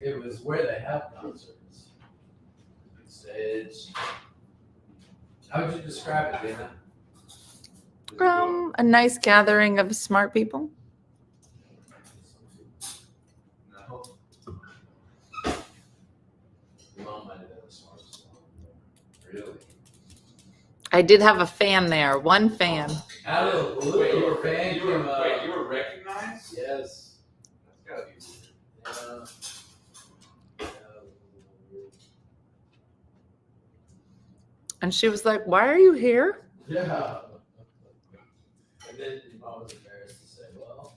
It was where they have concerts. Big stage. How would you describe it, Dana? A nice gathering of smart people. No. Your mom might have been the smartest one. Really? I did have a fan there. One fan. Out of the blue, you were fan. You were recognized? Yes. That's gotta be weird. And she was like, "Why are you here?" Yeah. And then your mom was embarrassed to say, well.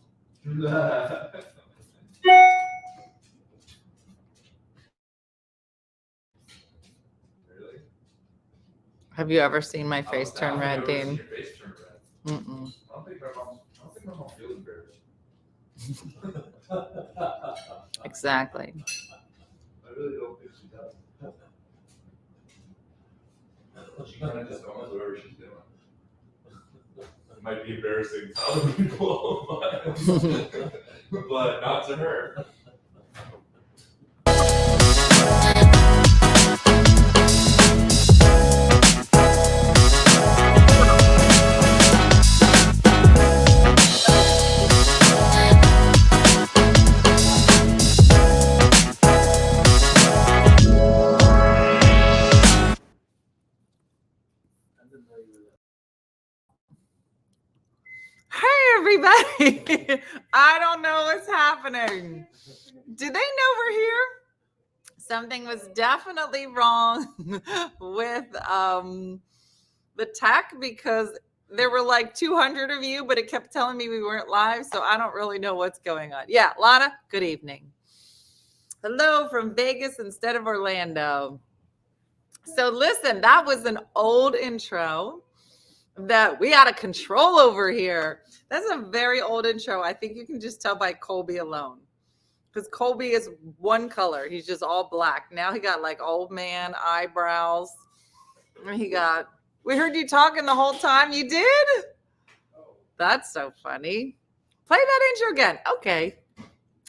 Really? Have you ever seen my face turn red, I've never seen Dean? your face turn red. Mm-mm. I don't think my mom feels embarrassed. Exactly. I really don't think she does. She kind of just owns whatever she's doing. It might be embarrassing to other people, but not to her. Hey, everybody. I don't know what's happening. Do they know we're here? Something was definitely wrong with the tech because there were like 200 of you, but it kept telling me we weren't live. So I don't really know what's going on. Yeah, Lana, good evening. Hello from Vegas instead of Orlando. So listen, that was an old intro that we out of control over here. That's a very old intro. I think you can just tell by Colby alone. Because Colby is one color. He's just all black. Now he got like old man eyebrows. We heard you talking the whole time. You did? That's so funny. Play that intro again. Okay.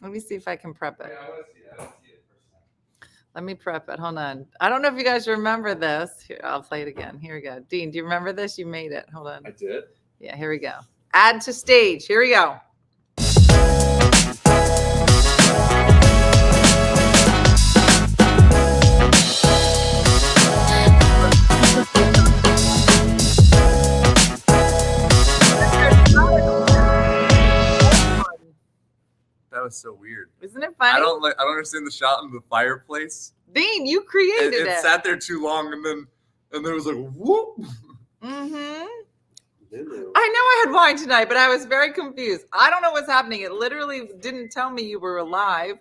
Let me see if I can prep it. Yeah, I want to see it. I don't see it first time. Let me prep it. Hold on. I don't know if you guys remember this. Here, I'll play it again. Here we go. Dean, do you remember this? You made it. Hold on. I did. Yeah, here we go. Add to stage. Here we go. That was so weird. Isn't it funny? I don't understand the shot in the fireplace. Dean, you created It sat there too long, and then it was like whoop. Mm-hmm. I know I had wine tonight, but I was very confused. I don't know what's happening. It literally didn't tell me you were alive.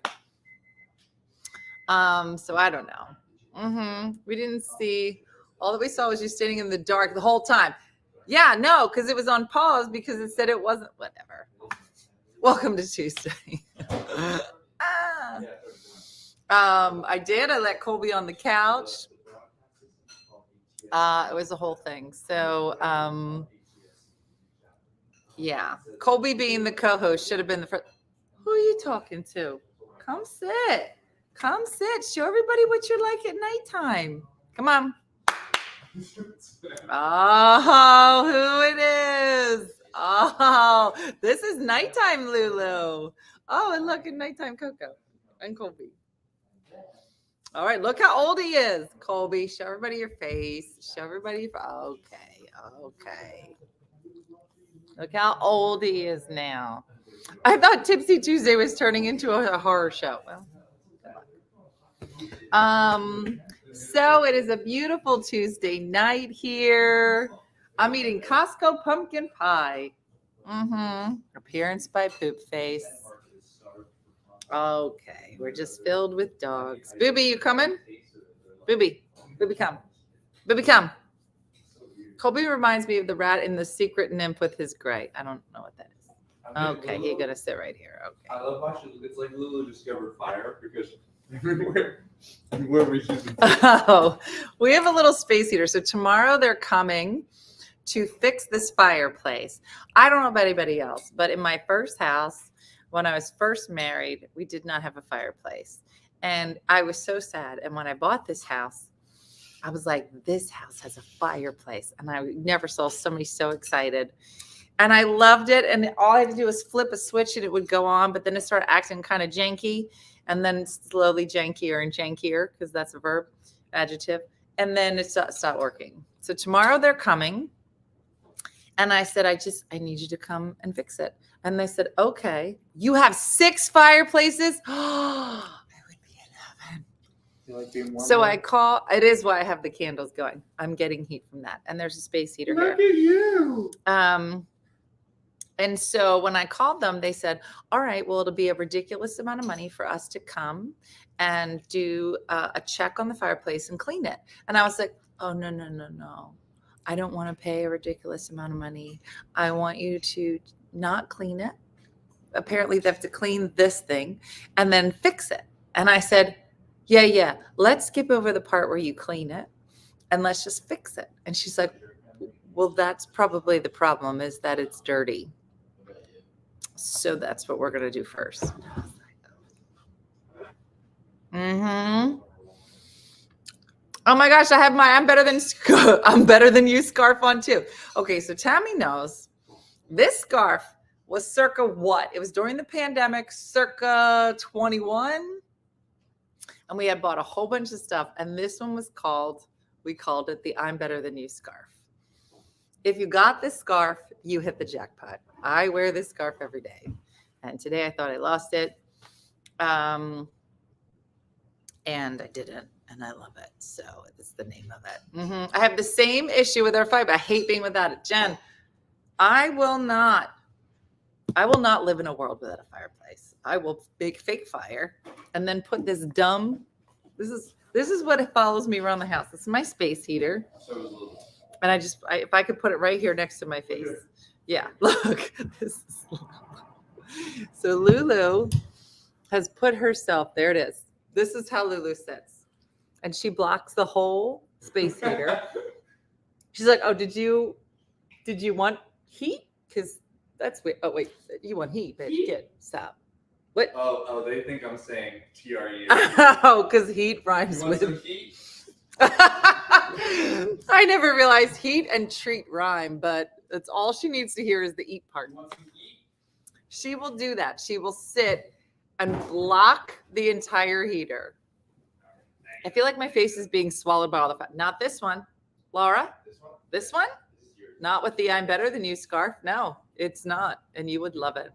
So I don't know. We didn't see. All that we saw was you standing in the dark the whole time. Yeah, no, because it was on pause because it said it wasn't. Whatever. Welcome to Tuesday. I did. I let Colby on the couch. It was the whole thing. So, yeah. Colby being the co-host should have been the first. Who are you talking to? Come sit. Come sit. Show everybody what you're like at nighttime. Come on. Oh, who it is. Oh, this is nighttime Lulu. Oh, and look at nighttime Coco and Colby. All right, look how old he is, Colby. Show everybody your face. Show everybody your okay. Look how old he is now. I thought Tipsy Tuesday was turning into a horror show. Well, so it is a beautiful Tuesday night here. I'm eating Costco pumpkin pie. Appearance by Poop Face. Okay, we're just filled with dogs. Booby, you coming? Booby, come. Booby, come. Colby reminds me of the rat in The Secret Nymph with his gray. I don't know what that is. Okay, you're gonna sit right here. Okay. I love watching. It's like Lulu discovered fire because everywhere we choose. Oh, we have a little space heater. So tomorrow they're coming to fix this fireplace. I don't know about anybody else, but in my first house, when I was first married, we did not have a fireplace. And I was so sad. And when I bought this house, I was like, this house has a fireplace. And I never saw somebody so excited. And I loved it. And all I had to do was flip a switch and it would go on. But then it started acting kind of janky. And then slowly jankier and jankier, because that's a verb, adjective. And then it stopped working. So tomorrow they're coming. And I said, I need you to come and fix it. And they said, okay. You have 6 fireplaces? Oh, I would be 11. You like being warm? So I call, it is why I have the candles going. I'm getting heat from that. And there's a space heater Look here. at you. And so when I called them, they said, all right, well, it'll be a ridiculous amount of money for us to come and do a check on the fireplace and clean it. And I was like, oh, no. I don't want to pay a ridiculous amount of money. I want you to not clean it. Apparently they have to clean this thing and then fix it. And I said, yeah, let's skip over the part where you clean it and let's just fix it. And she's like, well, that's probably the problem, is that it's dirty. So that's what we're going to do first. Mm-hmm. Oh my gosh, I have my I'm better than you scarf on too. Okay, so Tammy knows this scarf was circa what? It was during the pandemic, circa 21. And we had bought a whole bunch of stuff. And this one was we called it the I'm Better Than You scarf. If you got this scarf, you hit the jackpot. I wear this scarf every day. And today I thought I lost it. And I didn't. And I love it. So it's the name of it. I have the same issue with our fiber. I hate being without it. Jen, I will not live in a world without a fireplace. I will make fake fire and then put this this is what follows me around the house. This is my space heater. And if I could put it right here next to my face. Yeah, look. So Lulu has put herself, there it is. This is how Lulu sits. And she blocks the whole space heater. She's like, oh, did you want heat? Because that's weird. Oh, wait, you want heat, bitch. Get, stop. What? Oh, they think I'm saying TRE. Oh, because heat rhymes with heat? I never realized heat and treat rhyme, but that's all she needs to hear is the eat part. She will do that. She will sit and block the entire heater. I feel like my face is being swallowed by all the fat. Not this one. Laura? This one? Not with the I'm Better Than You scarf. No, it's not. And you would love it.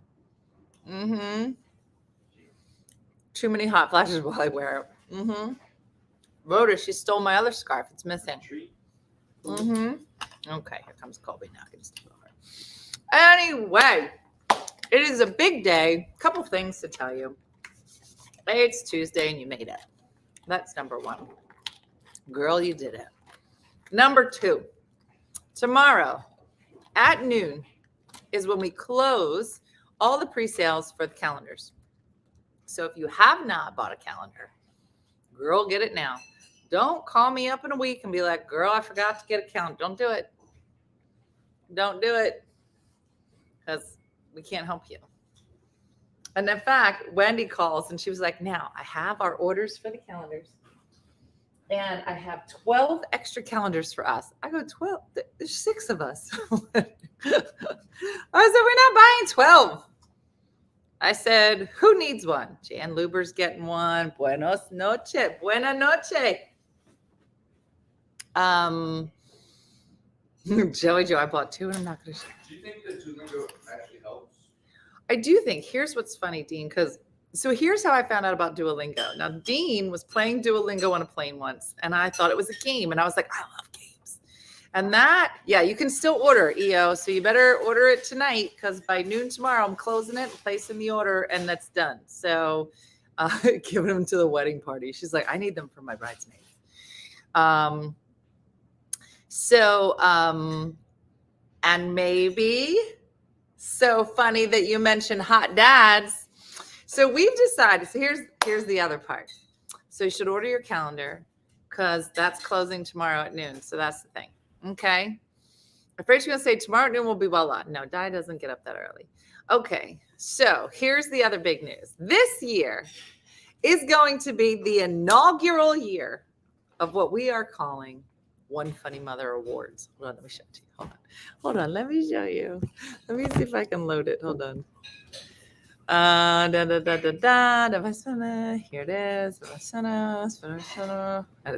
Too many hot flashes while I wear it. Rhoda, she stole my other scarf. It's missing. Okay, here comes Colby now. I can steal her. Anyway, it is a big day. Couple things to tell you. Hey, it's Tuesday and you made it. That's number 1. Girl, you did it. Number 2, tomorrow at noon is when we close all the pre-sales for the calendars. So if you have not bought a calendar, girl, get it now. Don't call me up in a week and be like, girl, I forgot to get a calendar. Don't do it. Don't do it. Because we can't help you. And in fact, Wendy calls and she was like, now I have our orders for the calendars. And I have 12 extra calendars for us. I go, 12? There's 6 of us. I said, we're not buying 12. I said, who needs one? Jan Luber's getting one. Buenos noche. Buena noche. Joey Joe, I bought 2 and I'm not going to show. Do you think that Tues actually helps? I do think, here's what's funny, Dean, so here's how I found out about Duolingo. Now, Dean was playing Duolingo on a plane once, and I thought it was a game, and I was like, I love games. And that, yeah, you can still order, EO, so you better order it tonight, because by noon tomorrow, I'm closing it, placing the order, and that's done. So giving them to the wedding party. She's like, I need them for my bridesmaids. And maybe... So funny that you mentioned hot dads. So we've decided, so here's the other part. So you should order your calendar because that's closing tomorrow at noon. So that's the thing. Okay. I'm afraid she's going to say tomorrow at noon will be well on. No, Di doesn't get up that early. Okay. So here's the other big news. This year is going to be the inaugural year of what we are calling One Funny Mother Awards. Hold on, let me show it to you. Hold on, let me show you. Let me see if I can load it. Hold on. Here it is. There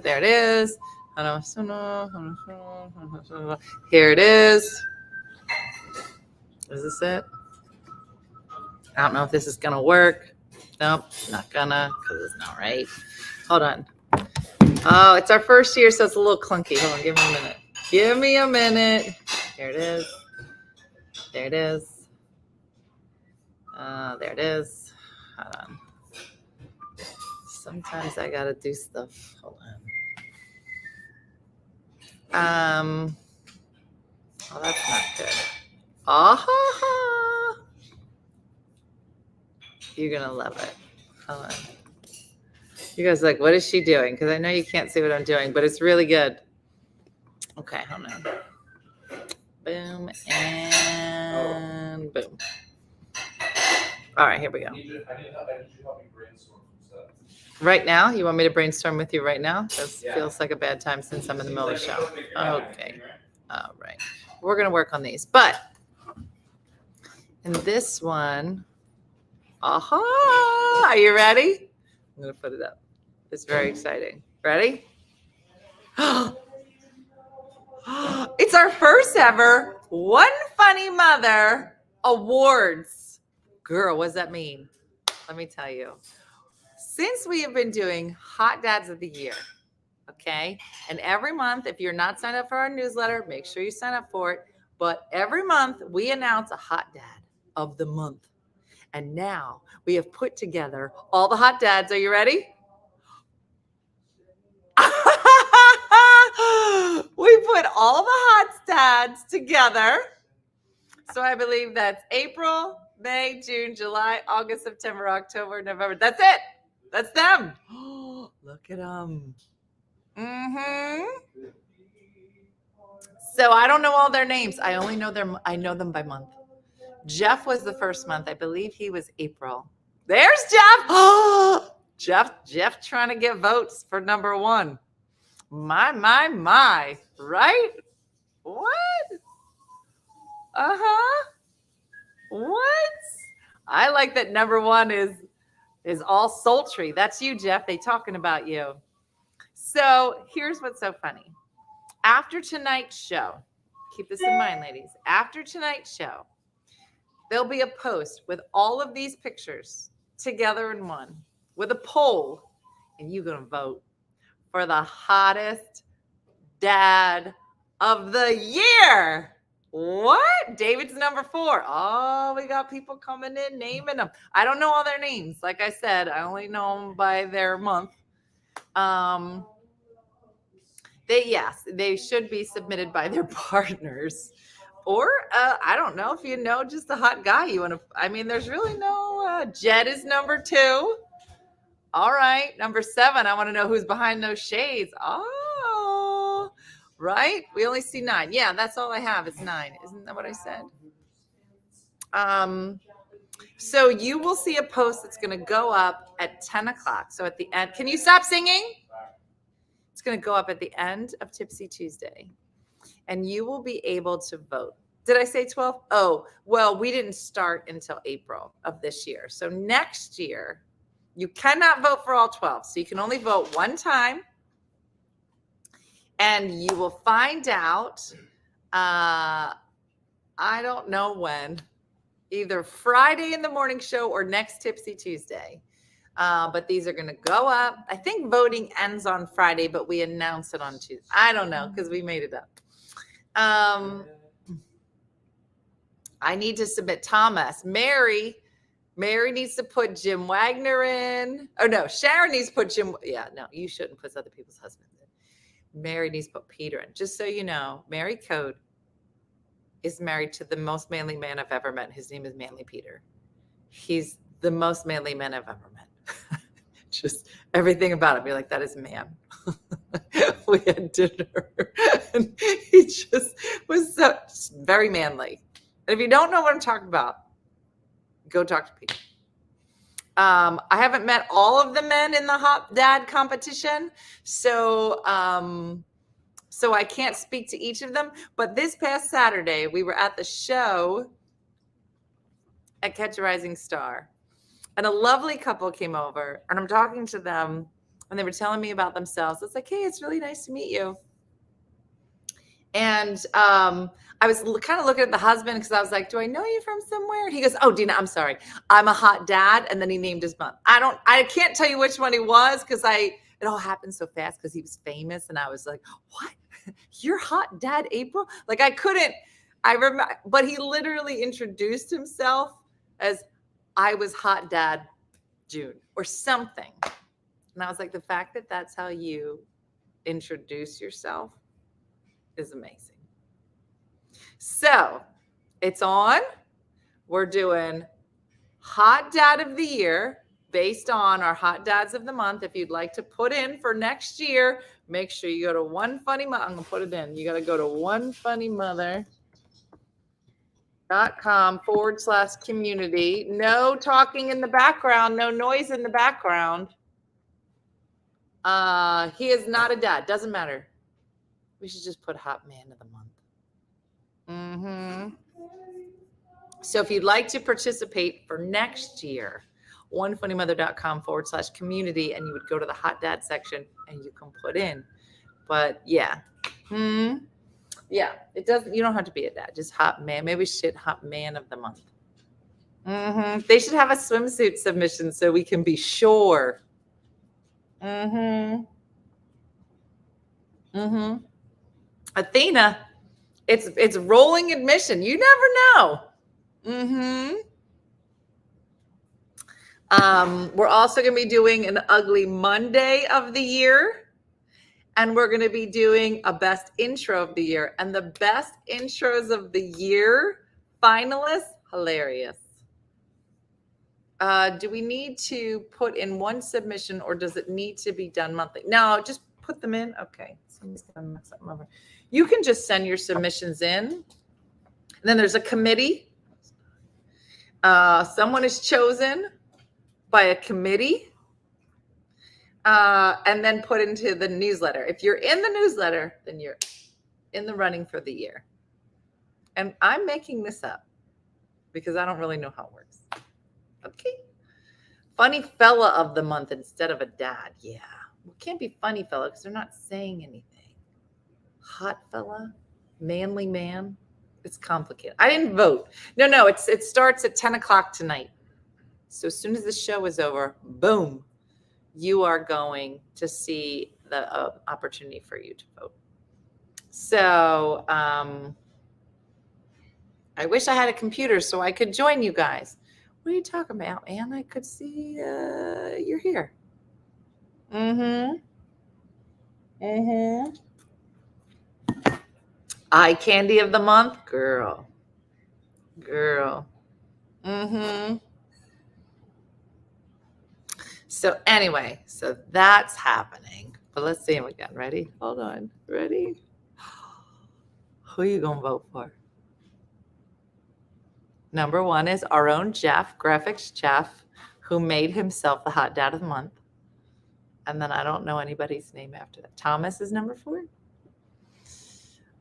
it is. Here it is. Is this it? I don't know if this is gonna work. Nope, not gonna, because it's not right. Hold on. Oh, it's our first year, so it's a little clunky. Hold on, give me a minute. Give me a minute. Here it is. There it is. There it is. Hold on. Sometimes I gotta do stuff. Hold on. Oh, that's not good. Ah, you're gonna love it. Hold on. You guys are like, what is she doing? Because I know you can't see what I'm doing, but it's really good. Okay, hold on. Boom and boom. All right, here we go. I need you to help me brainstorm some stuff. Right now, you want me to brainstorm with you right now? This Yeah. feels like a bad time since I'm in the middle of the show. Figure it out. Okay. All right. We're going to work on these. But in this one, aha, are you ready? I'm going to put it up. It's very exciting. Ready? It's our first ever One Funny Mother Awards. Girl, what does that mean? Let me tell you. Since we have been doing Hot Dads of the Year, okay? And every month, if you're not signed up for our newsletter, make sure you sign up for it. But every month, we announce a Hot Dad of the month. And now we have put together all the hot dads. Are you ready? We put all the hot dads together. So I believe that's April, May, June, July, August, September, October, November. That's it. That's them. Look at them. So I don't know all their names. I only know them. I know them by month. Jeff was the first month. I believe he was April. There's Jeff. Jeff trying to get votes for number one. My. Right? What? What? I like that number one is all sultry. That's you, Jeff. They talking about you. So here's what's so funny. After tonight's show, keep this in mind, ladies. After tonight's show, there'll be a post with all of these pictures together in one with a poll, and you're going to vote for the hottest dad of the year. What? David's number 4. Oh, we got people coming in naming them. I don't know all their names. Like I said, I only know them by their month. They should be submitted by their partners. Or I don't know if you know just a hot guy you want to. I mean, there's really no. Jed is number 2. All right, number 7. I want to know who's behind those shades. Oh, right. We only see 9. Yeah, that's all I have. It's 9. Isn't that what I said? So you will see a post that's going to go up at 10 o'clock. So at the end, can you stop singing? It's going to go up at the end of Tipsy Tuesday. And you will be able to vote. Did I say 12? Oh, well, we didn't start until April of this year. So next year, you cannot vote for all 12. So you can only vote one time. And you will find out, I don't know when, either Friday in the morning show or next Tipsy Tuesday. But these are going to go up. I think voting ends on Friday, but we announce it on Tuesday. I don't know because we made it up. I need to submit Thomas. Mary needs to put Jim Wagner in. Oh, no. Sharon needs to put Jim. Yeah, no, you shouldn't put other people's husbands in. Mary needs to put Peter in. Just so you know, Mary Code is married to the most manly man I've ever met. His name is Manly Peter. He's the most manly man I've ever met. Just everything about him. You're like, that is a man. We had dinner and he just was so very manly. And if you don't know what I'm talking about, go talk to Peter. I haven't met all of the men in the hot dad competition, so so I can't speak to each of them. But this past Saturday, we were at the show at Catch a Rising Star, and a lovely couple came over, and I'm talking to them, and they were telling me about themselves. It's like, hey, it's really nice to meet you. And I was kind of looking at the husband because I was like, do I know you from somewhere? And he goes, oh, Dina, I'm sorry. I'm a hot dad. And then he named his month. I can't tell you which one he was because it all happened so fast because he was famous. And I was like, what? You're hot dad April? Like I remember, but he literally introduced himself as I was hot dad June or something. And I was like, the fact that that's how you introduce yourself is amazing. So it's on. We're doing hot dad of the year based on our hot dads of the month. If you'd like to put in for next year, make sure you go to One Funny Mother. I'm going to put it in. You got to go to onefunnymother.com/community. No talking in the background. No noise in the background. He is not a dad. Doesn't matter. We should just put hot man of the month. So if you'd like to participate for next year, onefunnymother.com/community, and you would go to the hot dad section and you can put in. But yeah. Yeah, it doesn't, you don't have to be a dad, just hot man. Maybe we should hot man of the month. They should have a swimsuit submission so we can be sure. Athena, it's rolling admission. You never know. We're also going to be doing an Ugly Monday of the year, and we're going to be doing a best intro of the year. And the best intros of the year finalists, hilarious. Do we need to put in one submission, or does it need to be done monthly? No, just put them in. Okay, somebody's going to mess something over. You can just send your submissions in. And then there's a committee. Someone is chosen by a committee and then put into the newsletter. If you're in the newsletter, then you're in the running for the year. And I'm making this up because I don't really know how it works. Okay. Funny fella of the month instead of a dad. Yeah. It can't be funny fella because they're not saying anything. Hot fella, manly man. It's complicated. I didn't vote. No, it starts at 10 o'clock tonight. So as soon as the show is over, boom, you are going to see the opportunity for you to vote. So I wish I had a computer so I could join you guys. What are you talking about, man? I could see you're here. Eye candy of the month, girl. So anyway, so that's happening. But let's see him again. Ready? Hold on. Ready? Who are you gonna vote for? Number one is our own Jeff, graphics Jeff, who made himself the hot dad of the month. And then I don't know anybody's name after that. Thomas is number 4.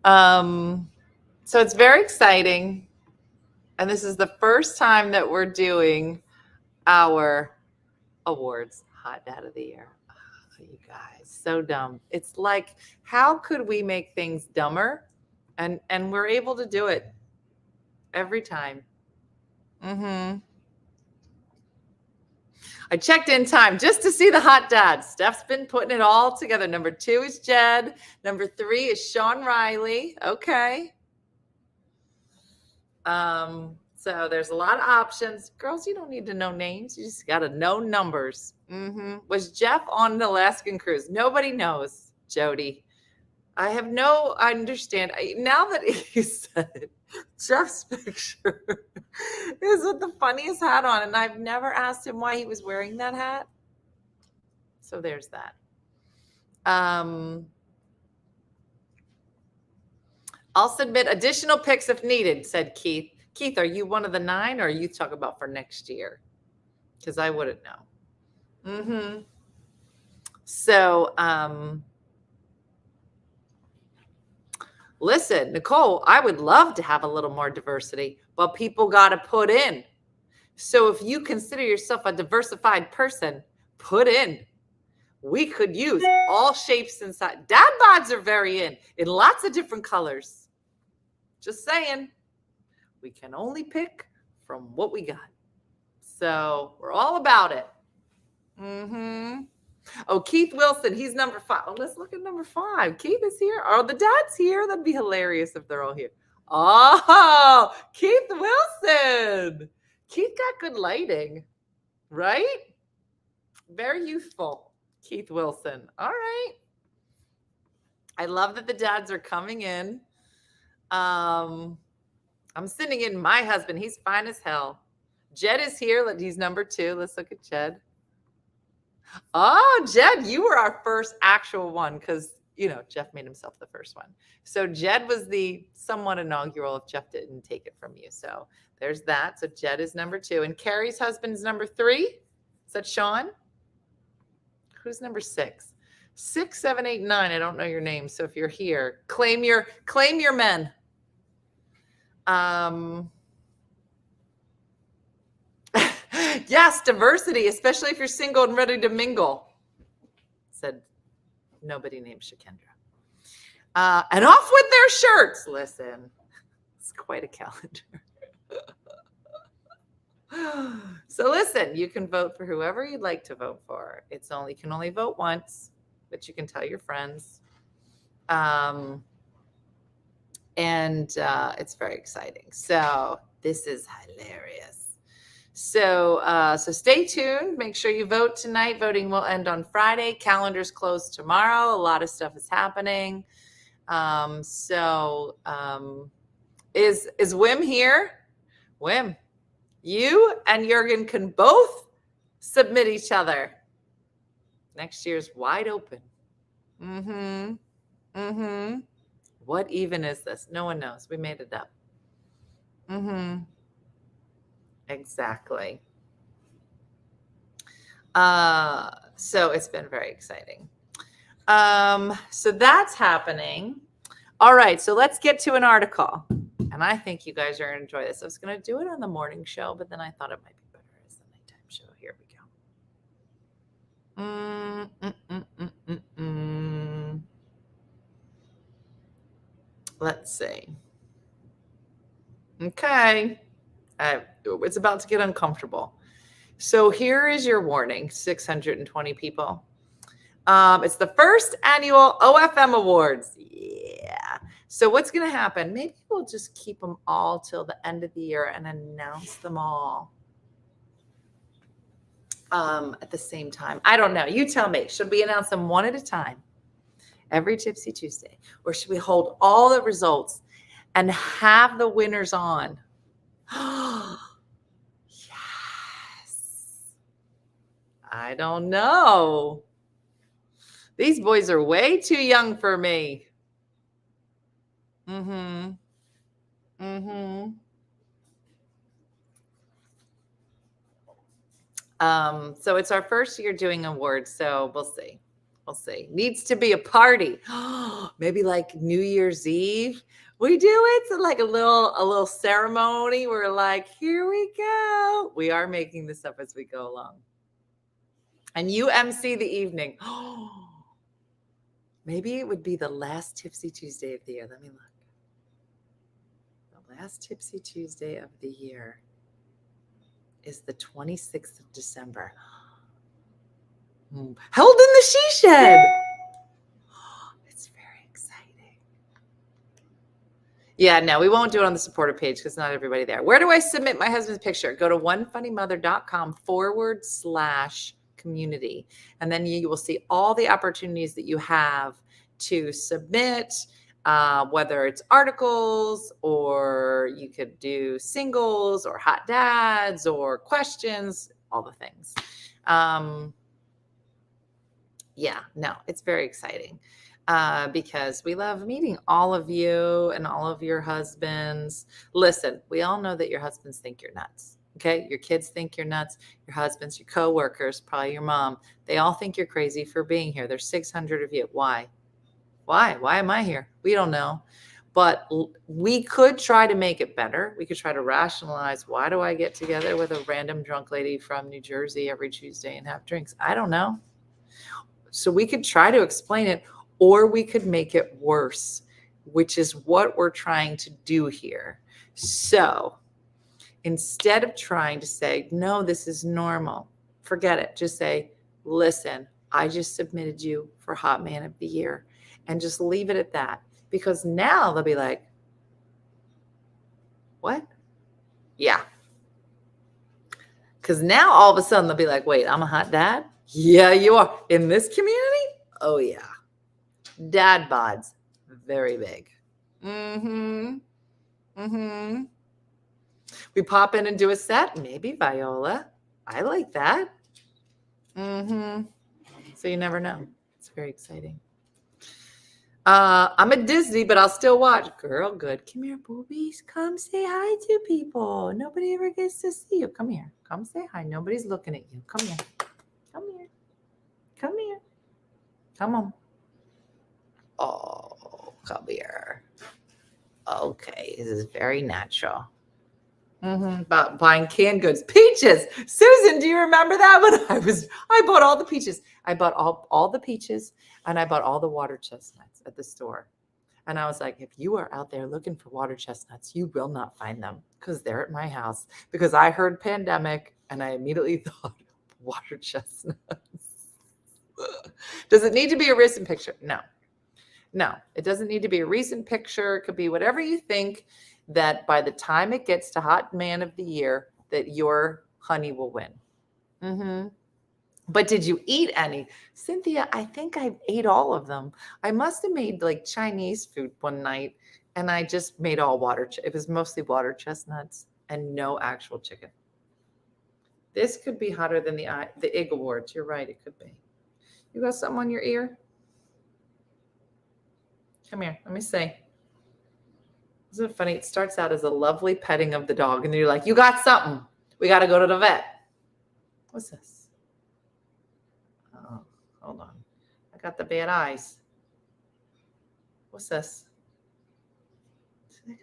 So it's very exciting. And this is the first time that we're doing our awards, Hot Dad of the Year. Oh, you guys, so dumb. It's like, how could we make things dumber? And we're able to do it every time. I checked in time just to see the hot dad. Steph's been putting it all together. Number 2 is Jed. Number 3 is Sean Riley. Okay. So there's a lot of options. Girls, you don't need to know names. You just got to know numbers. Was Jeff on an Alaskan cruise? Nobody knows, Jody. I have no understand. Now that you said it, Jeff's picture is with the funniest hat on, and I've never asked him why he was wearing that hat. So there's that. I'll submit additional pics if needed, said Keith. Keith, are you one of the 9, or are you talking about for next year? because I wouldn't know. So, listen, Nicole, I would love to have a little more diversity, but people got to put in. So if you consider yourself a diversified person, put in. We could use all shapes and sizes. Dad bods are very in lots of different colors. Just saying, we can only pick from what we got. So we're all about it. Oh, Keith Wilson, he's number 5. Oh, let's look at number 5. Keith is here. Oh, the dad's here. That'd be hilarious if they're all here. Oh, Keith Wilson. Keith got good lighting, right? Very youthful, Keith Wilson. All right. I love that the dads are coming in. I'm sitting in my husband. He's fine as hell. Jed is here. He's number 2. Let's look at Jed. Oh, Jed, you were our first actual one because, Jeff made himself the first one. So Jed was the somewhat inaugural if Jeff didn't take it from you. So there's that. So Jed is number 2. And Carrie's husband is number 3. Is that Sean? Who's number 6? 6, 7, 8, 9. I don't know your name. So if you're here, claim your men. Yes, diversity, especially if you're single and ready to mingle, said nobody named Shakendra. And off with their shirts. Listen, it's quite a calendar. So listen, you can vote for whoever you'd like to vote for. You can only vote once, but you can tell your friends. And it's very exciting. So this is hilarious. So stay tuned. Make sure you vote tonight. Voting will end on Friday. Calendars closed tomorrow. A lot of stuff is happening. Is Wim here? Wim, you and Jurgen can both submit each other. Next year's wide open. What even is this? No one knows. We made it up. Exactly. So it's been very exciting. So that's happening. All right. So let's get to an article. And I think you guys are going to enjoy this. I was going to do it on the morning show, but then I thought it might be better as the nighttime show. Here we go. Let's see. Okay. It's about to get uncomfortable. So here is your warning, 620 people. It's the first annual OFM Awards. Yeah. So what's going to happen? Maybe we'll just keep them all till the end of the year and announce them all at the same time. I don't know. You tell me. Should we announce them one at a time every Tipsy Tuesday? Or should we hold all the results and have the winners on? Yes. I don't know. These boys are way too young for me. So it's our first year doing awards, so we'll see. Needs to be a party. Maybe like New Year's Eve. We do it. So like a little ceremony. We're like, here we go. We are making this up as we go along. And you MC the evening. Maybe it would be the last Tipsy Tuesday of the year. Let me look. The last Tipsy Tuesday of the year is the 26th of December. Held in the she shed. It's very exciting. Yeah, no, we won't do it on the supporter page because not everybody there. Where do I submit my husband's picture? Go to onefunnymother.com/community. And then you will see all the opportunities that you have to submit, whether it's articles or you could do singles or hot dads or questions, all the things. Yeah, no, it's very exciting because we love meeting all of you and all of your husbands. Listen, we all know that your husbands think you're nuts. Okay. Your kids think you're nuts. Your husbands, your coworkers, probably your mom. They all think you're crazy for being here. There's 600 of you. Why? Why am I here? We don't know. But we could try to make it better. We could try to rationalize, why do I get together with a random drunk lady from New Jersey every Tuesday and have drinks? I don't know. So we could try to explain it, or we could make it worse, which is what we're trying to do here. So instead of trying to say, no, this is normal, forget it. Just say, listen, I just submitted you for Hot Man of the Year, and just leave it at that. Because now they'll be like, what? Yeah. Because now all of a sudden they'll be like, wait, I'm a hot dad? Yeah, you are. In this community? Oh, yeah. Dad bods, very big. Mm-hmm. Mm-hmm. We pop in and do a set, maybe Viola. I like that. Mm-hmm. So you never know. It's very exciting. I'm at Disney, but I'll still watch. Girl, good. Come here, boobies. Come say hi to people. Nobody ever gets to see you. Come here. Come say hi. Nobody's looking at you. Come here. Come here. Come here. Come on. Oh, come here. Okay, this is very natural. About buying canned goods. Peaches. Susan, do you remember that when I bought all the peaches. I bought all the peaches, and I bought all the water chestnuts at the store. And I was like, if you are out there looking for water chestnuts, you will not find them, because they're at my house. Because I heard pandemic and I immediately thought water chestnuts. Does it need to be a recent picture? No, it doesn't need to be a recent picture. It could be whatever you think, that by the time it gets to Hot Man of the Year, that your honey will win. But did you eat any? Cynthia, I think I ate all of them. I must have made like Chinese food one night, and I just made all water. It was mostly water chestnuts and no actual chicken. This could be hotter than the Ig Awards. You're right, it could be. You got something on your ear? Come here, let me see. Isn't it funny? It starts out as a lovely petting of the dog, and then you're like, you got something. We got to go to the vet. What's this? Oh, hold on. I got the bad eyes. What's this?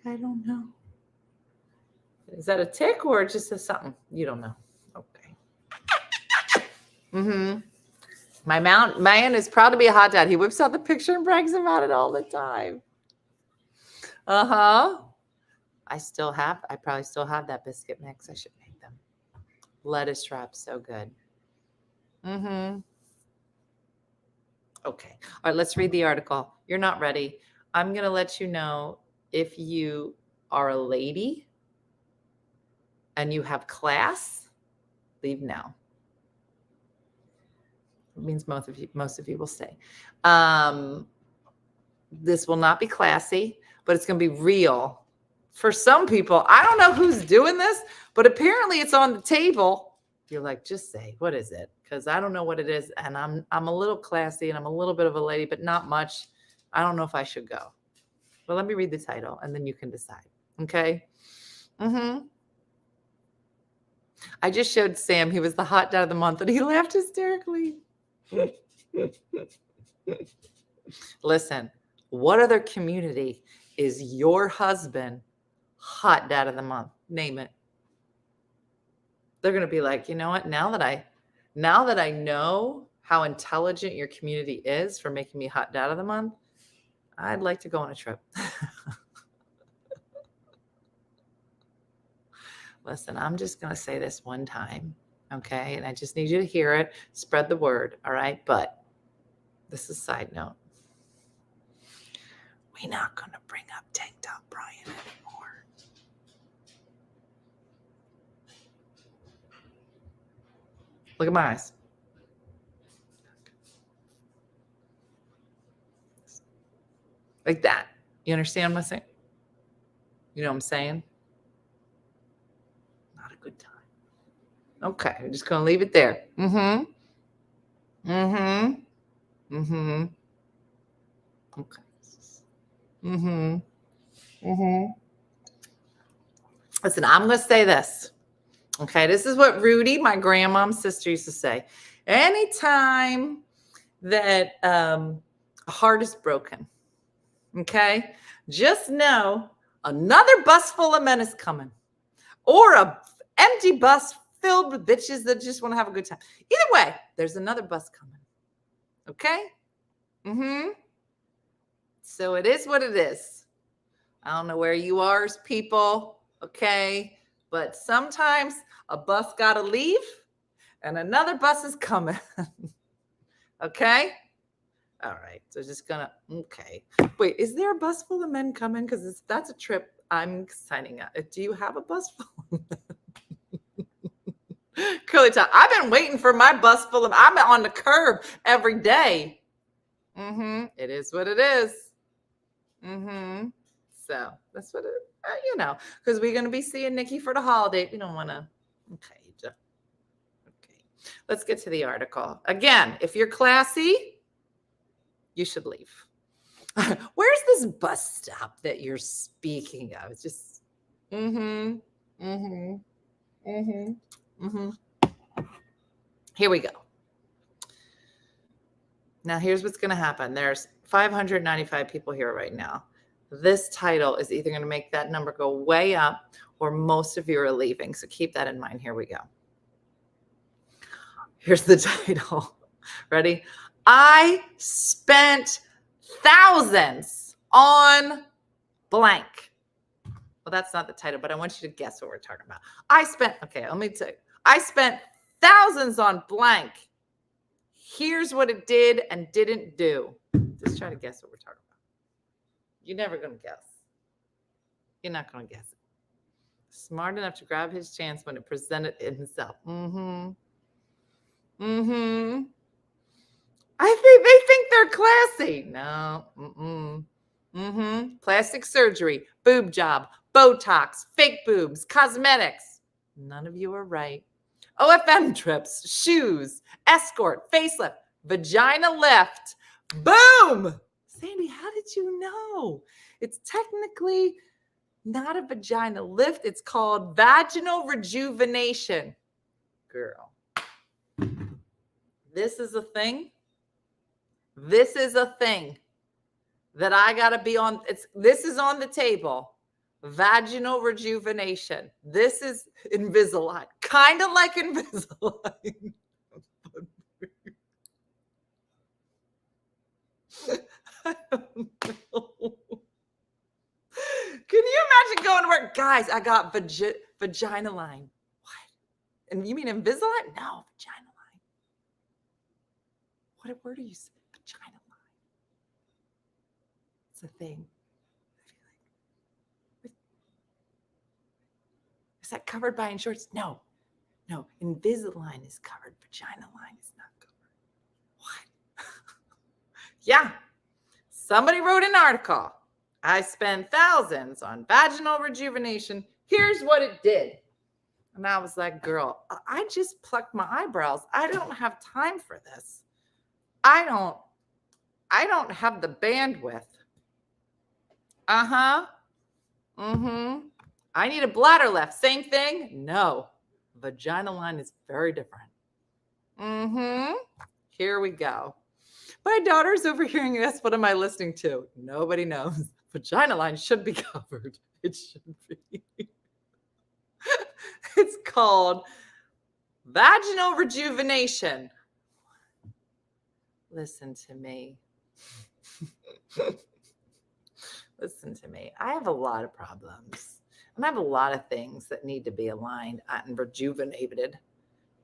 I don't know. Is that a tick or just a something? You don't know. Okay. My man is proud to be a hot dad. He whips out the picture and brags about it all the time. I probably still have that biscuit mix. I should make them. Lettuce wraps, so good. Okay. All right, let's read the article. You're not ready. I'm going to let you know, if you are a lady and you have class, leave now. It means most of you will stay. This will not be classy, but it's going to be real. For some people, I don't know who's doing this, but apparently it's on the table. You're like, just say, what is it? Because I don't know what it is, and I'm a little classy, and I'm a little bit of a lady, but not much. I don't know if I should go. Well, let me read the title, and then you can decide. Okay? I just showed Sam. He was the hot dad of the month, and he laughed hysterically. Listen, what other community is your husband hot dad of the month? Name it. They're going to be like, you know what? Now that I know how intelligent your community is for making me hot dad of the month, I'd like to go on a trip. Listen, I'm just going to say this one time, okay? And I just need you to hear it. Spread the word, all right? But this is a side note. We're not going to bring up Tank Top Brian anymore. Look at my eyes. Like that. You understand what I'm saying? You know what I'm saying? Not a good time. Okay, we're just going to leave it there. Okay. Listen, I'm going to say this. Okay, this is what Rudy, my grandmom's sister, used to say. Anytime that a heart is broken, okay, just know another bus full of men is coming, or a empty bus filled with bitches that just want to have a good time. Either way, there's another bus coming. Okay? So it is what it is. I don't know where you are as people, okay? But sometimes a bus got to leave and another bus is coming. Okay? All right. So just gonna, okay. Wait, is there a bus full of men coming? Because that's a trip I'm signing up. Do you have a bus full? Curly Top, I've been waiting for my bus full of, I'm on the curb every day. It is what it is. So that's what it, because we're going to be seeing Nikki for the holiday. We don't want to, okay. Let's get to the article. Again, if you're classy, you should leave. Where's this bus stop that you're speaking of? It's just, Here we go. Now, here's what's going to happen. There's 595 people here right now. This title is either going to make that number go way up or most of you are leaving. So keep that in mind. Here we go. Here's the title. Ready? I spent thousands on blank. Well, that's not the title, but I want you to guess what we're talking about. Let me tell you. I spent thousands on blank. Here's what it did and didn't do. Just try to guess what we're talking about. You're never going to guess. You're not going to guess it. Smart enough to grab his chance when it presented himself. I think they think they're classy. No. Plastic surgery, boob job, Botox, fake boobs, cosmetics. None of you are right. OFM trips, shoes, escort, facelift, vagina lift. Boom! Sandy, how did you know? It's technically not a vagina lift. It's called vaginal rejuvenation. Girl. This is a thing. This is a thing that I got to be on. This is on the table. Vaginal rejuvenation. This is Invisalign. Kind of like Invisalign. I don't know. Can you imagine going to work? Guys, I got vagina line. What? And you mean Invisalign? No, vagina line. What word are you saying? Vagina line. It's a thing. Is that covered by insurance? No. Invisalign is covered. Vagina line is not covered. What? Yeah. Somebody wrote an article. I spent thousands on vaginal rejuvenation. Here's what it did. And I was like, girl, I just plucked my eyebrows. I don't have time for this. I don't have the bandwidth. I need a bladder lift. Same thing? No. Vagina line is very different. Here we go. My daughter's overhearing us. What am I listening to? Nobody knows. Vagina line should be covered. It should be. It's called vaginal rejuvenation. Listen to me. Listen to me. I have a lot of problems. And I have a lot of things that need to be aligned and rejuvenated.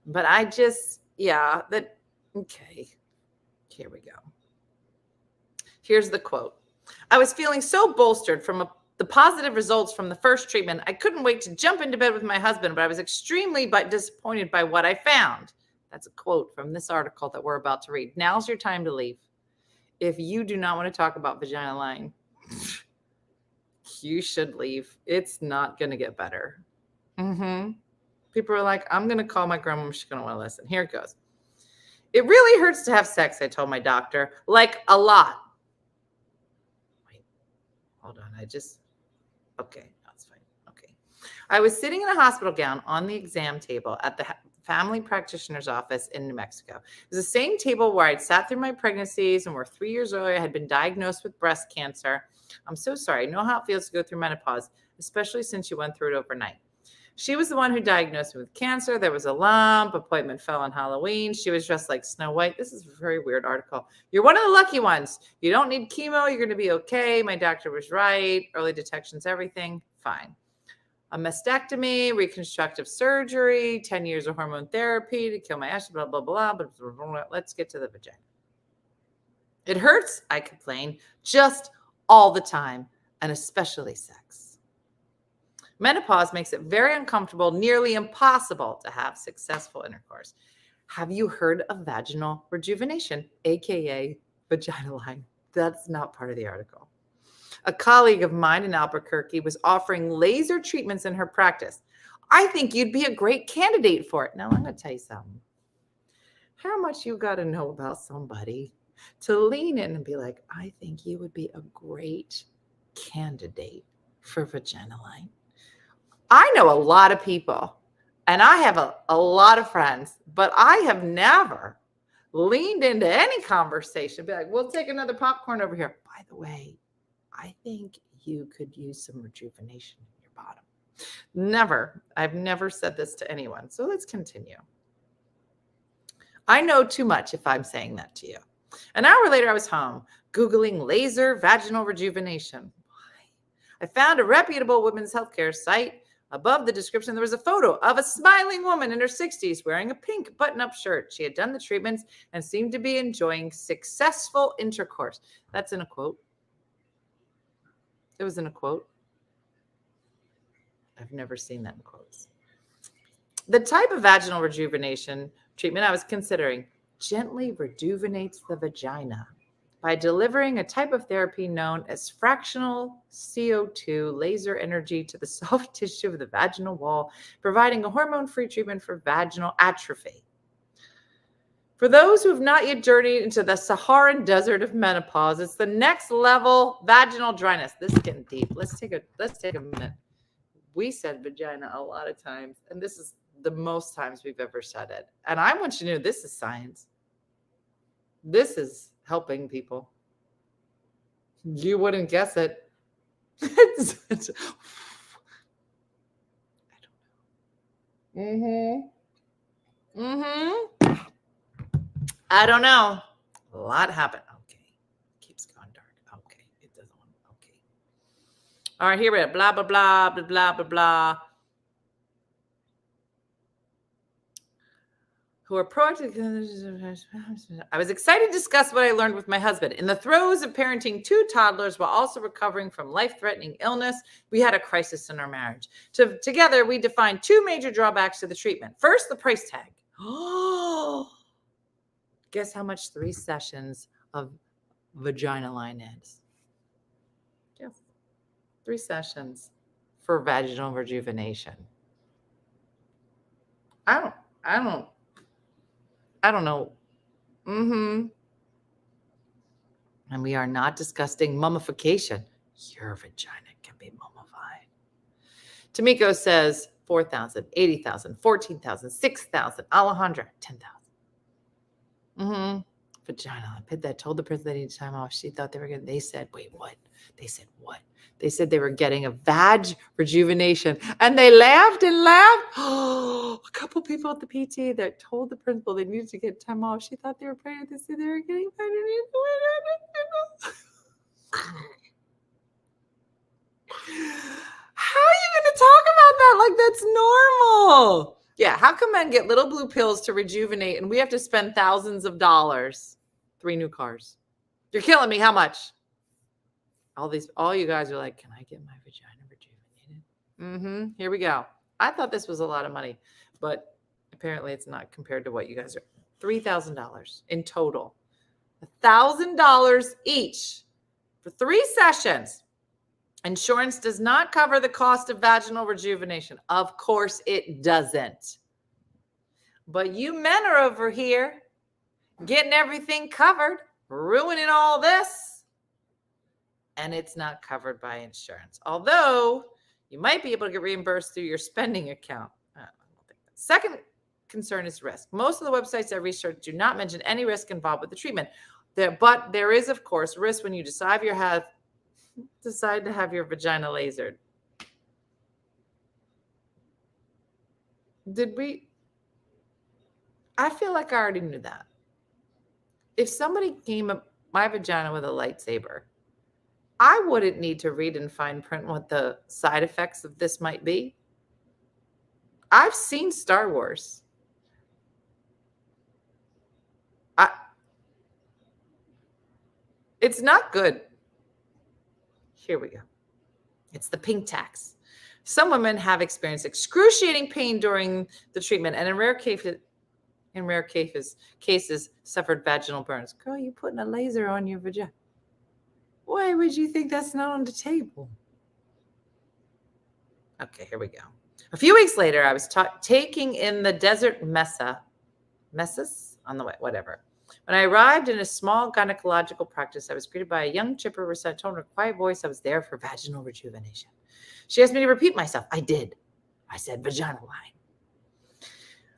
But okay. Here we go. Here's the quote. I was feeling so bolstered from the positive results from the first treatment. I couldn't wait to jump into bed with my husband, but I was extremely disappointed by what I found. That's a quote from this article that we're about to read. Now's your time to leave. If you do not want to talk about vagina line, you should leave. It's not going to get better. People are like, I'm going to call my grandma. She's going to want to listen. Here it goes. It really hurts to have sex, I told my doctor. Like a lot. Wait, hold on. Okay, that's fine. Okay. I was sitting in a hospital gown on the exam table at the family practitioner's office in New Mexico. It was the same table where I'd sat through my pregnancies and where 3 years earlier I had been diagnosed with breast cancer. I'm so sorry. I know how it feels to go through menopause, especially since you went through it overnight. She was the one who diagnosed me with cancer. There was a lump. Appointment fell on Halloween. She was dressed like Snow White. This is a very weird article. You're one of the lucky ones. You don't need chemo. You're going to be okay. My doctor was right. Early detection's everything. Fine. A mastectomy, reconstructive surgery, 10 years of hormone therapy to kill my estrogen, blah, blah, blah, blah, blah, blah. Let's get to the vagina. It hurts, I complain, just all the time, and especially sex. Menopause makes it very uncomfortable, nearly impossible to have successful intercourse. Have you heard of vaginal rejuvenation, aka vagina line? That's not part of the article. A colleague of mine in Albuquerque was offering laser treatments in her practice. I think you'd be a great candidate for it. Now, I'm going to tell you something. How much you got to know about somebody to lean in and be like, I think you would be a great candidate for vagina line. I know a lot of people, and I have a lot of friends, but I have never leaned into any conversation. Be like, we'll take another popcorn over here. By the way, I think you could use some rejuvenation in your bottom. Never. I've never said this to anyone. So let's continue. I know too much if I'm saying that to you. An hour later, I was home, Googling laser vaginal rejuvenation. I found a reputable women's healthcare site. Above the description, there was a photo of a smiling woman in her 60s wearing a pink button-up shirt. She had done the treatments and seemed to be enjoying successful intercourse. That's in a quote. It was in a quote. I've never seen that in quotes. The type of vaginal rejuvenation treatment I was considering gently rejuvenates the vagina by delivering a type of therapy known as fractional CO2 laser energy to the soft tissue of the vaginal wall, providing a hormone-free treatment for vaginal atrophy. For those who have not yet journeyed into the Saharan desert of menopause, it's the next level vaginal dryness. This is getting deep. Let's take a minute. We said vagina a lot of times, and this is the most times we've ever said it. And I want you to know this is science. This is helping people. You wouldn't guess it. I don't know. I don't know. A lot happened. Okay. Keeps going dark. Okay. It doesn't want to. Okay. All right, here we go. Blah, blah, blah, blah, blah, blah, blah. Who are proactive. I was excited to discuss what I learned with my husband. In the throes of parenting 2 toddlers while also recovering from life-threatening illness, we had a crisis in our marriage. Together, we defined 2 major drawbacks to the treatment. First, the price tag. Oh, guess how much 3 sessions of vagina line is? Yes, 3 sessions for vaginal rejuvenation. I don't know. And we are not discussing mummification. Your vagina can be mummified. Tamiko says 4,000, 80,000, 14,000, 6,000. Alejandra, 10,000. Vagina. I told the person they needed time off. She thought they were going to, they said, wait, what? They said, what? They said they were getting a vag rejuvenation. And they laughed and laughed. Oh, a couple people at the PT that told the principal they needed to get time off. She thought they were pregnant. They said they were getting pregnant. How are you going to talk about that like that's normal? Yeah, how come men get little blue pills to rejuvenate and we have to spend thousands of dollars? 3 new cars. You're killing me. How much? All you guys are like, can I get my vagina rejuvenated? Here we go. I thought this was a lot of money, but apparently it's not compared to what you guys are. $3,000 in total. $1,000 each for 3 sessions. Insurance does not cover the cost of vaginal rejuvenation. Of course it doesn't. But you men are over here getting everything covered, ruining all this. And it's not covered by insurance. Although You might be able to get reimbursed through your spending account. I don't think that. Second concern is risk. Most of the websites I researched do not mention any risk involved with the treatment. But there is, of course, risk when you decide to have your vagina lasered. I feel like I already knew that. If somebody came up my vagina with a lightsaber, I wouldn't need to read in fine print what the side effects of this might be. I've seen Star Wars. It's not good. Here we go. It's the pink tax. Some women have experienced excruciating pain during the treatment, and in rare cases, suffered vaginal burns. Girl, you putting a laser on your vagina. Why would you think that's not on the table? Okay, here we go. A few weeks later, I was taking in the desert messes on the way, whatever. When I arrived in a small gynecological practice, I was greeted by a young chipper who said, told her quiet voice I was there for vaginal rejuvenation. She asked me to repeat myself. I did. I said vaginal line.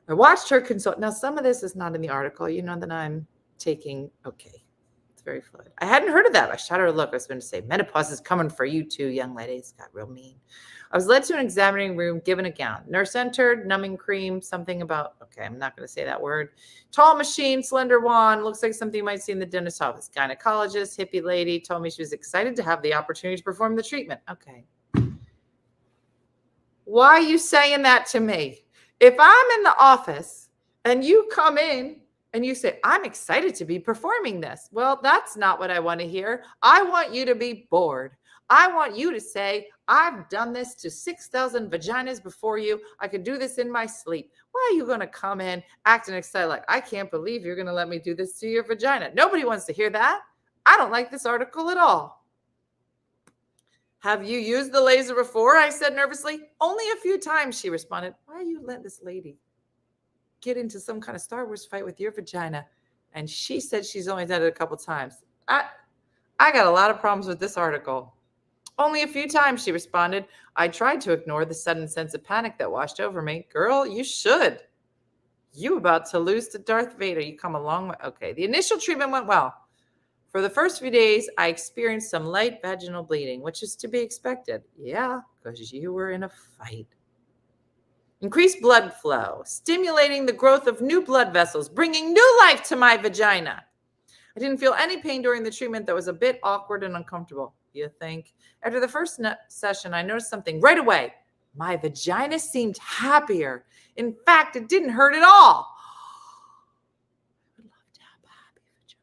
I watched her consult. Now, some of this is not in the article. You know that I'm taking, okay. It's very fluid. I hadn't heard of that. I shot her a look. I was going to say, menopause is coming for you too, young ladies. Got real mean. I was led to an examining room, given a gown. Nurse entered, numbing cream, something about, okay, I'm not going to say that word. Tall machine, slender wand, looks like something you might see in the dentist's office. Gynecologist, hippie lady, told me she was excited to have the opportunity to perform the treatment. Okay. Why are you saying that to me? If I'm in the office and you come in and you say, I'm excited to be performing this. Well, that's not what I want to hear. I want you to be bored. I want you to say, I've done this to 6,000 vaginas before you. I could do this in my sleep. Why are you going to come in acting excited like, I can't believe you're going to let me do this to your vagina? Nobody wants to hear that. I don't like this article at all. Have you used the laser before? I said nervously. Only a few times, she responded. Why are you letting this lady get into some kind of Star Wars fight with your vagina? And she said she's only done it a couple times. I got a lot of problems with this article. Only a few times, she responded. I tried to ignore the sudden sense of panic that washed over me. Girl, you should. You about to lose to Darth Vader. You come a long way. Okay, the initial treatment went well. For the first few days, I experienced some light vaginal bleeding, which is to be expected. Yeah, because you were in a fight. Increased blood flow, stimulating the growth of new blood vessels, bringing new life to my vagina. I didn't feel any pain during the treatment that was a bit awkward and uncomfortable. You think? After the first session, I noticed something right away. My vagina seemed happier. In fact, it didn't hurt at all. I would love to have a happy vagina.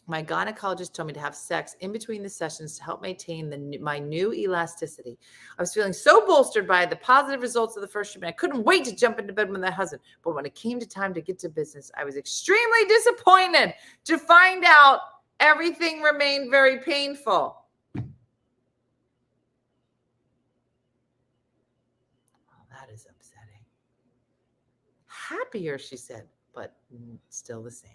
My gynecologist told me to have sex in between the sessions to help maintain my new elasticity. I was feeling so bolstered by the positive results of the first treatment. I couldn't wait to jump into bed with my husband. But when it came to time to get to business, I was extremely disappointed to find out everything remained very painful. Well, that is upsetting. Happier, she said, but still the same.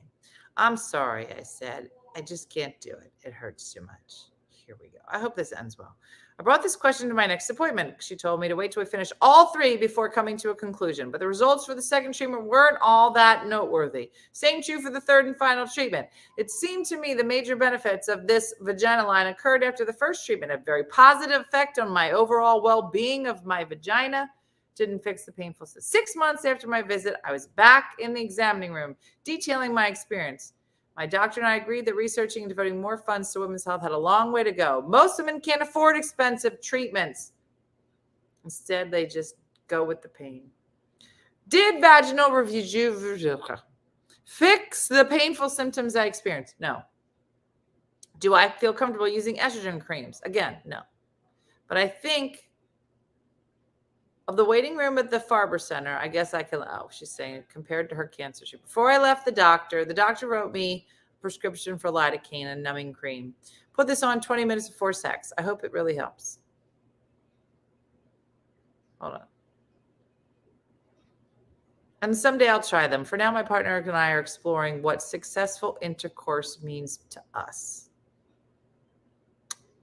I'm sorry, I said. I just can't do it. It hurts too much. Here we go. I hope this ends well. I brought this question to my next appointment. She told me to wait till we finish all three before coming to a conclusion. But the results for the second treatment weren't all that noteworthy. Same true for the third and final treatment. It seemed to me the major benefits of this vagina line occurred after the first treatment. A very positive effect on my overall well-being of my vagina. Didn't fix the painful. 6 months after my visit, I was back in the examining room, detailing my experience. My doctor and I agreed that researching and devoting more funds to women's health had a long way to go. Most women can't afford expensive treatments. Instead, they just go with the pain. Did vaginal review fix the painful symptoms I experienced? No. Do I feel comfortable using estrogen creams? Again, no. But I think of the waiting room at the Farber Center, I guess I can, she's saying, compared to her cancer treatment. Before I left the doctor wrote me a prescription for lidocaine and numbing cream. Put this on 20 minutes before sex. I hope it really helps. Hold on. And someday I'll try them. For now, my partner and I are exploring what successful intercourse means to us.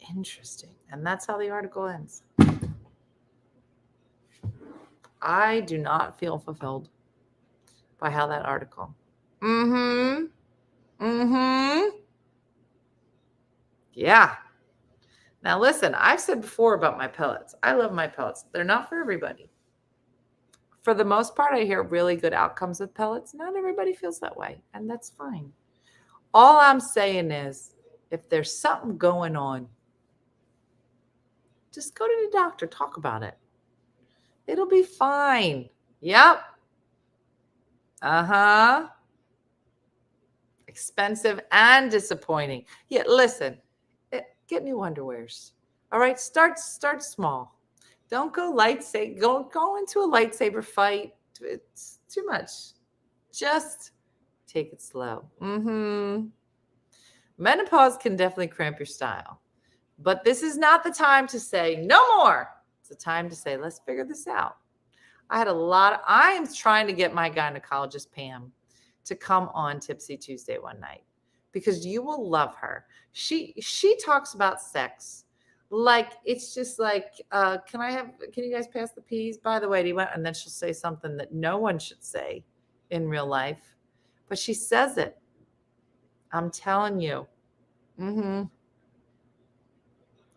Interesting. And that's how the article ends. I do not feel fulfilled by how that article. Mm-hmm. Mm-hmm. Yeah. Now listen, I've said before about my pellets. I love my pellets. They're not for everybody. For the most part, I hear really good outcomes with pellets. Not everybody feels that way, and that's fine. All I'm saying is, if there's something going on, just go to the doctor, talk about it. It'll be fine. Yep. Uh-huh. Expensive and disappointing. Yeah, listen, get new underwears. All right, start small. Don't go go into a lightsaber fight. It's too much. Just take it slow. Menopause can definitely cramp your style. But this is not the time to say no more. It's the time to say, let's figure this out. I am trying to get my gynecologist, Pam, to come on Tipsy Tuesday one night because you will love her. She talks about sex like it's just like, can you guys pass the peas? By the way, do you want? And then she'll say something that no one should say in real life, but she says it. I'm telling you.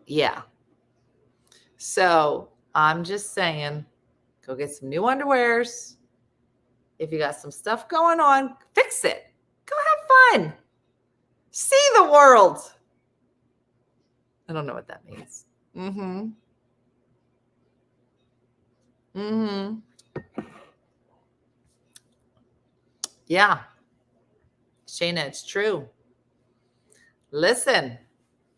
Yeah. So I'm just saying, go get some new underwears. If you got some stuff going on, fix it. Go have fun. See the world. I don't know what that means. Yeah. Shayna, it's true. Listen,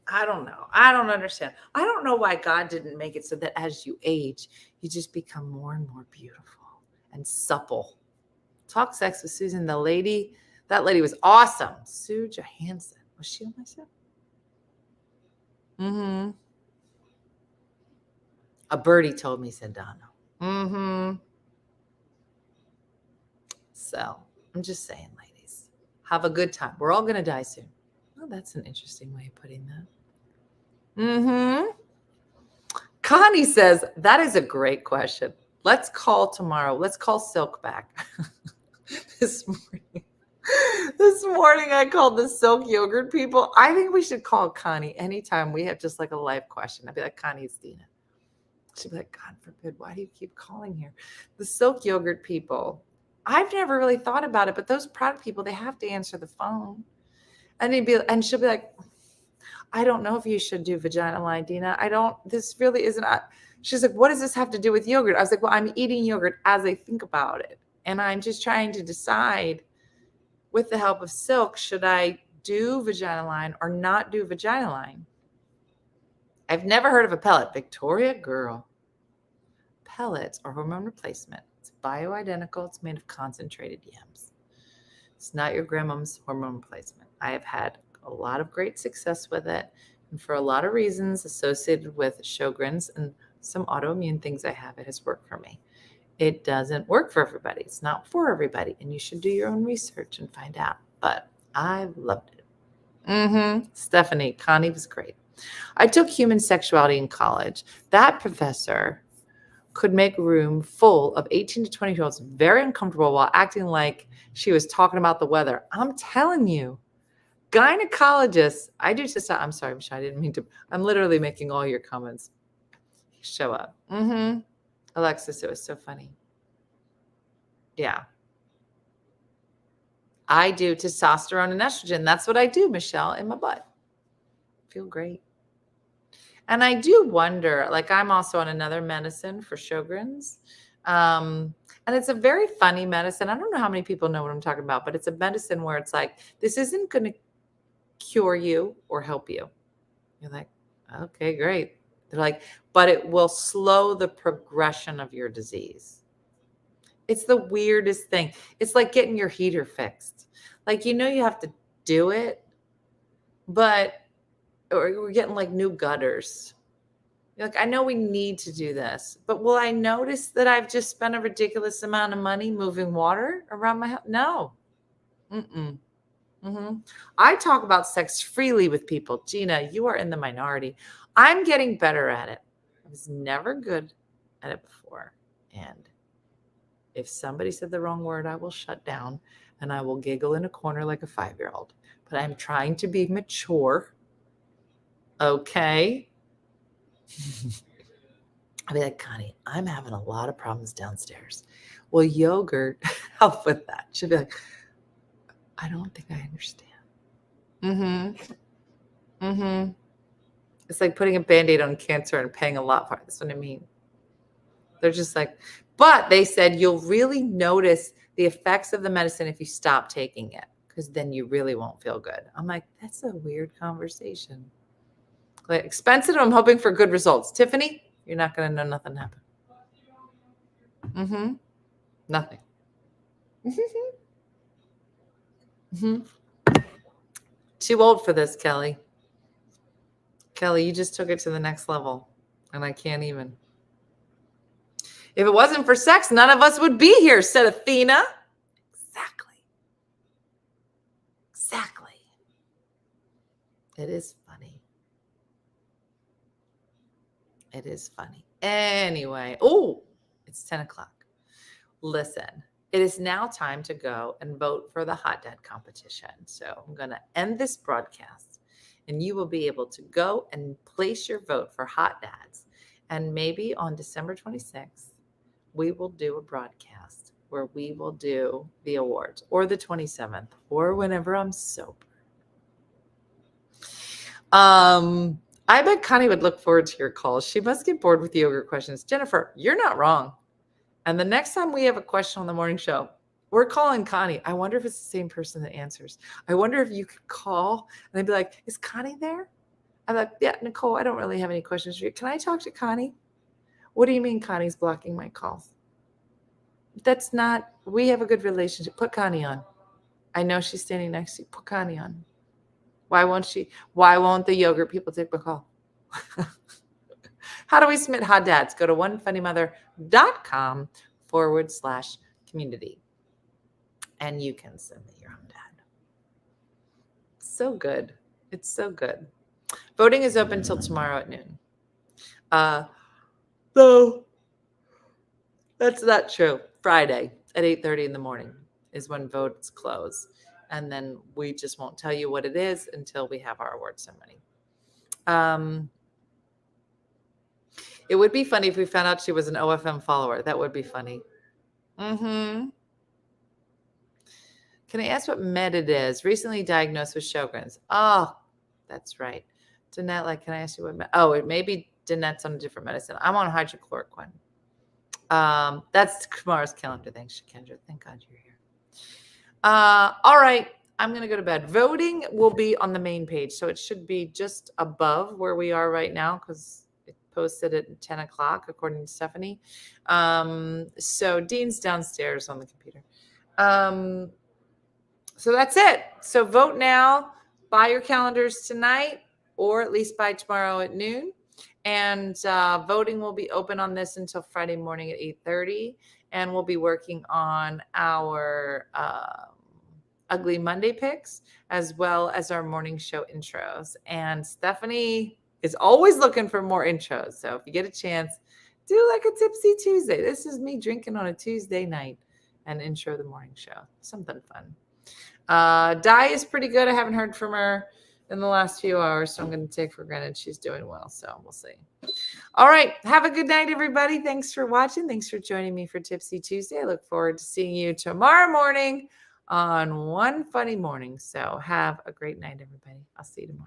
I don't know. I don't understand. I don't know why God didn't make it so that as you age, you just become more and more beautiful and supple. Talk sex with Susan. That lady was awesome. Sue Johansson. Was she on my show? A birdie told me, said Donna. So I'm just saying, ladies, have a good time. We're all going to die soon. Oh, that's an interesting way of putting that. Connie says, that is a great question. Let's call tomorrow. Let's call Silk back. This morning I called the Silk Yogurt people. I think we should call Connie anytime we have just like a live question. I'd be like, Connie, it's Dina. She'd be like, God forbid, why do you keep calling here? The Silk Yogurt people. I've never really thought about it, but those product people, they have to answer the phone. And she'll be like, I don't know if you should do vaginal line, Dina. This really isn't. She's like, what does this have to do with yogurt? I was like, well, I'm eating yogurt as I think about it. And I'm just trying to decide with the help of Silk, should I do vaginal line or not do vaginal line? I've never heard of a pellet. Victoria, girl. Pellets are hormone replacement. It's bioidentical. It's made of concentrated yams. It's not your grandma's hormone replacement. I have had a lot of great success with it. And for a lot of reasons associated with Sjogren's and some autoimmune things I have, it has worked for me. It doesn't work for everybody. It's not for everybody. And you should do your own research and find out. But I loved it. Stephanie, Connie was great. I took human sexuality in college. That professor could make a room full of 18 to 20-year-olds very uncomfortable while acting like she was talking about the weather. I'm telling you, gynecologists, I do testosterone. I'm sorry, Michelle, I didn't mean to. I'm literally making all your comments show up. Alexis, it was so funny. Yeah. I do testosterone and estrogen. That's what I do, Michelle, in my butt. Feel great. And I do wonder, like I'm also on another medicine for Sjogren's. And it's a very funny medicine. I don't know how many people know what I'm talking about, but it's a medicine where it's like, this isn't going to cure you or help you. You're like, okay, great. They're like, but it will slow the progression of your disease. It's the weirdest thing. It's like getting your heater fixed. Like, you have to do it, but or we're getting like new gutters. You're like, I know we need to do this, but will I notice that I've just spent a ridiculous amount of money moving water around my house? No. I talk about sex freely with people. Gina, you are in the minority. I'm getting better at it. I was never good at it before. And if somebody said the wrong word, I will shut down and I will giggle in a corner like a 5-year-old. But I'm trying to be mature. Okay. I'll be like, Connie, I'm having a lot of problems downstairs. Will yogurt help with that? She'll be like, I don't think I understand. It's like putting a Band-Aid on cancer and paying a lot for it. That's what I mean. They're just like, but they said you'll really notice the effects of the medicine if you stop taking it, because then you really won't feel good. I'm like, that's a weird conversation. Like, expensive, I'm hoping for good results. Tiffany, you're not going to know nothing happened. Nothing. Too old for this, Kelly. Kelly, you just took it to the next level, and I can't even. If it wasn't for sex, none of us would be here, said Athena. Exactly. It is funny. Anyway, it's 10 o'clock. Listen, it is now time to go and vote for the Hot Dad competition. So I'm going to end this broadcast, and you will be able to go and place your vote for Hot Dads. And maybe on December 26th, we will do a broadcast where we will do the awards, or the 27th, or whenever I'm sober. I bet Connie would look forward to your calls. She must get bored with yogurt questions. Jennifer, you're not wrong. And the next time we have a question on the morning show, we're calling Connie. I wonder if it's the same person that answers. I wonder if you could call and they'd be like, is Connie there? I'm like, yeah, Nicole, I don't really have any questions for you. Can I talk to Connie? What do you mean Connie's blocking my calls? That's not, we have a good relationship. Put Connie on. I know she's standing next to you. Put Connie on. Why won't the yogurt people take my call? How do we submit Hot Dads? Go to onefunnymother.com/community. And you can submit your own dad. So good. It's so good. Voting is open till tomorrow at noon. So that's not true. Friday at 8:30 in the morning is when votes close. And then we just won't tell you what it is until we have our award ceremony. It would be funny if we found out she was an OFM follower. That would be funny. Can I ask what med it is? Recently diagnosed with Sjogren's. Oh, that's right. Danette, can I ask you what med? Oh, it may be Danette's on a different medicine. I'm on hydrochloroquine. That's Kamara's calendar. Thanks, Shakendra. Thank God you're here. All right. I'm going to go to bed. Voting will be on the main page. So it should be just above where we are right now, because it posted at 10 o'clock, according to Stephanie. So Dean's downstairs on the computer. So that's it. So vote now, buy your calendars tonight, or at least by tomorrow at noon. And voting will be open on this until Friday morning at 8:30. And we'll be working on our Ugly Monday picks, as well as our morning show intros. And Stephanie is always looking for more intros. So if you get a chance, do like a Tipsy Tuesday. This is me drinking on a Tuesday night and intro the morning show. Something fun. Di is pretty good. I haven't heard from her in the last few hours, so I'm going to take for granted she's doing well. So we'll see. All right. Have a good night, everybody. Thanks for watching. Thanks for joining me for Tipsy Tuesday. I look forward to seeing you tomorrow morning on One Funny Morning. So have a great night, everybody. I'll see you tomorrow.